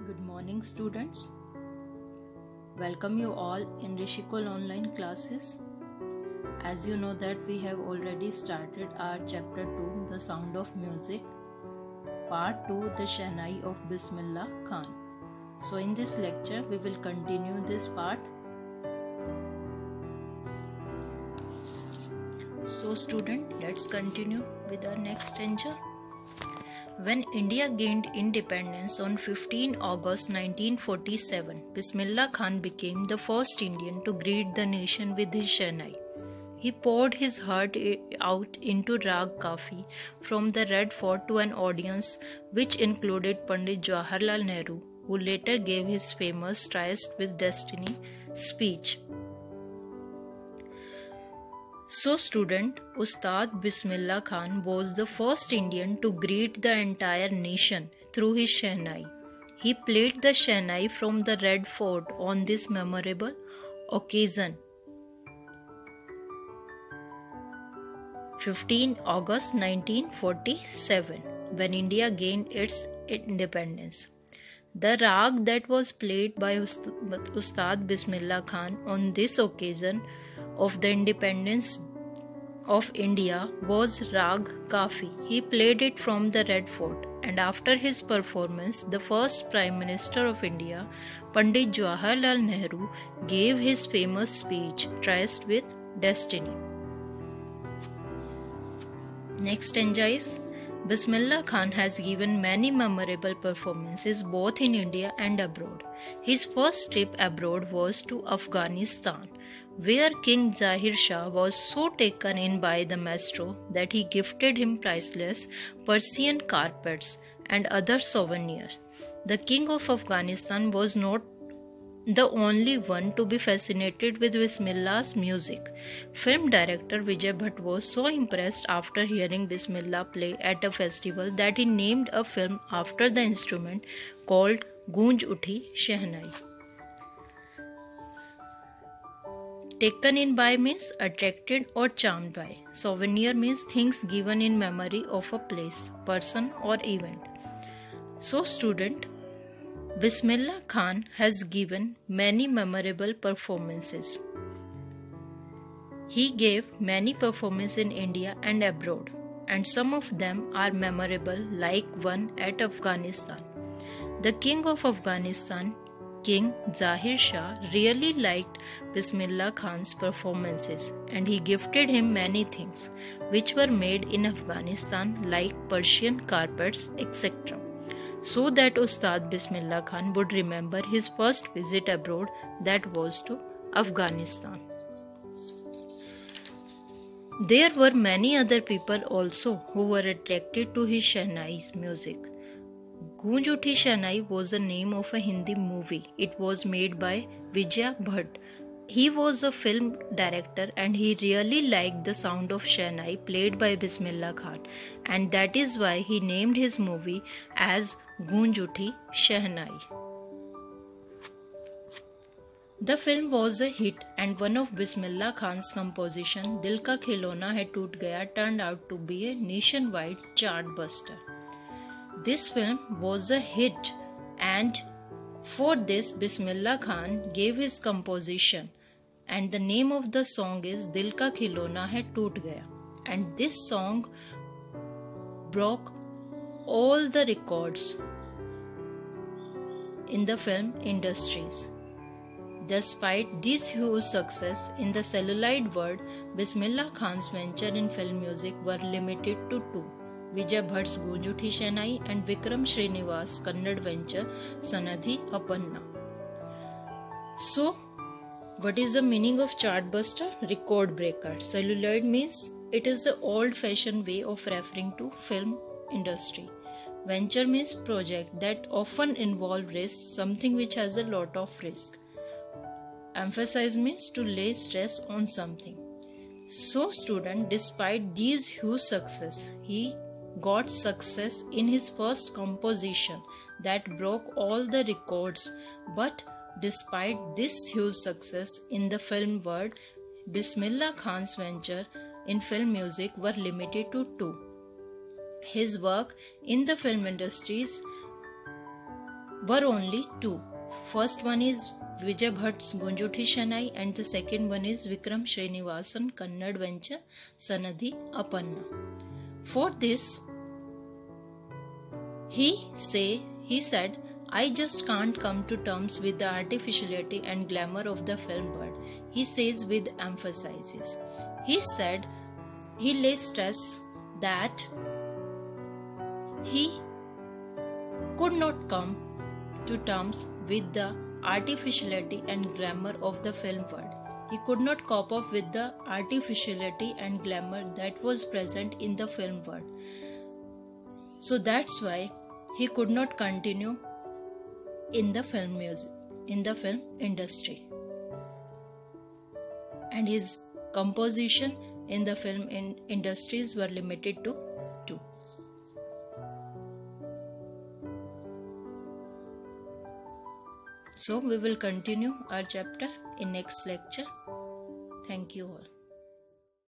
Good morning, students. Welcome you all in Rishikul online classes. As you know that we have already started our chapter 2, The Sound of Music, part 2, The Shehnai of Bismillah Khan. So in this lecture, we will continue this part. So student, let's continue with our next stanza. When India gained independence on 15 August 1947, Bismillah Khan became the first Indian to greet the nation with his Shehnai. He poured his heart out into Rag Kafi from the Red Fort to an audience which included Pandit Jawaharlal Nehru, who later gave his famous Tryst with Destiny speech. So student, Ustad Bismillah Khan was the first Indian to greet the entire nation through his Shehnai. He played the Shehnai from the Red Fort on this memorable occasion. 15 August 1947, when India gained its independence. The rag that was played by Ustad Bismillah Khan on this occasion of the independence of India was Rag Kafi. He played it from the Red Fort, and after his performance, the first Prime Minister of India, Pandit Jawaharlal Nehru, gave his famous speech, Tryst with Destiny. Next stanza is, Bismillah Khan has given many memorable performances both in India and abroad. His first trip abroad was to Afghanistan, where King Zahir Shah was so taken in by the maestro that he gifted him priceless Persian carpets and other souvenirs. The King of Afghanistan was not the only one to be fascinated with Bismillah's music. Film director Vijay Bhatt was so impressed after hearing Bismillah play at a festival that he named a film after the instrument called Goonj Uthi Shehnai. Taken in by means attracted or charmed by. Souvenir means things given in memory of a place, person or event. So student, Bismillah Khan has given many memorable performances. He gave many performances in India and abroad, and some of them are memorable, like one at Afghanistan. The King of Afghanistan, King Zahir Shah, really liked Bismillah Khan's performances, and he gifted him many things which were made in Afghanistan, like Persian carpets, etc., so that Ustad Bismillah Khan would remember his first visit abroad, that was to Afghanistan. There were many other people also who were attracted to his Shehnai's music. Goonj Uthi Shehnai was the name of a Hindi movie. It was made by Vijay Bhatt. He was a film director and he really liked the sound of Shehnai played by Bismillah Khan, and that is why he named his movie as Goonj Uthi Shehnai. The film was a hit, and one of Bismillah Khan's composition, Dil Ka Khilona Hai Toot Gaya, turned out to be a nationwide chart buster. This film was a hit, and for this Bismillah Khan gave his composition, and the name of the song is Dil Ka Khilona Hai Toot Gaya, and this song broke all the records in the film industries. Despite this huge success in the celluloid world, Bismillah Khan's venture in film music were limited to two: Vijay Bhatt's Goonj Uthi Shehnai and Vikram Srinivas' Kannada venture Sanadhi Apanna. So, what is the meaning of chartbuster? Record breaker. Celluloid means it is the old-fashioned way of referring to film industry. Venture means project that often involve risk, something which has a lot of risk. Emphasize means to lay stress on something. So student, despite these huge success, he got success in his first composition that broke all the records. But despite this huge success in the film world, Bismillah Khan's venture in film music were limited to two: his work in the film industries were only two. First one is Vijay Bhatt's Gunjuthi Shanai and the second one is Vikram Srinivasan Kannad venture Sanadhi Apanna. For this, he said, I just can't come to terms with the artificiality and glamour of the film world, he says with emphasis. He said he lays stress that he could not come to terms with the artificiality and glamour of the film world. He could not cope up with the artificiality and glamour that was present in the film world. So that's why he could not continue in the film industry. And his composition in the film industries were limited to two. So we will continue our chapter in next lecture. Thank you all.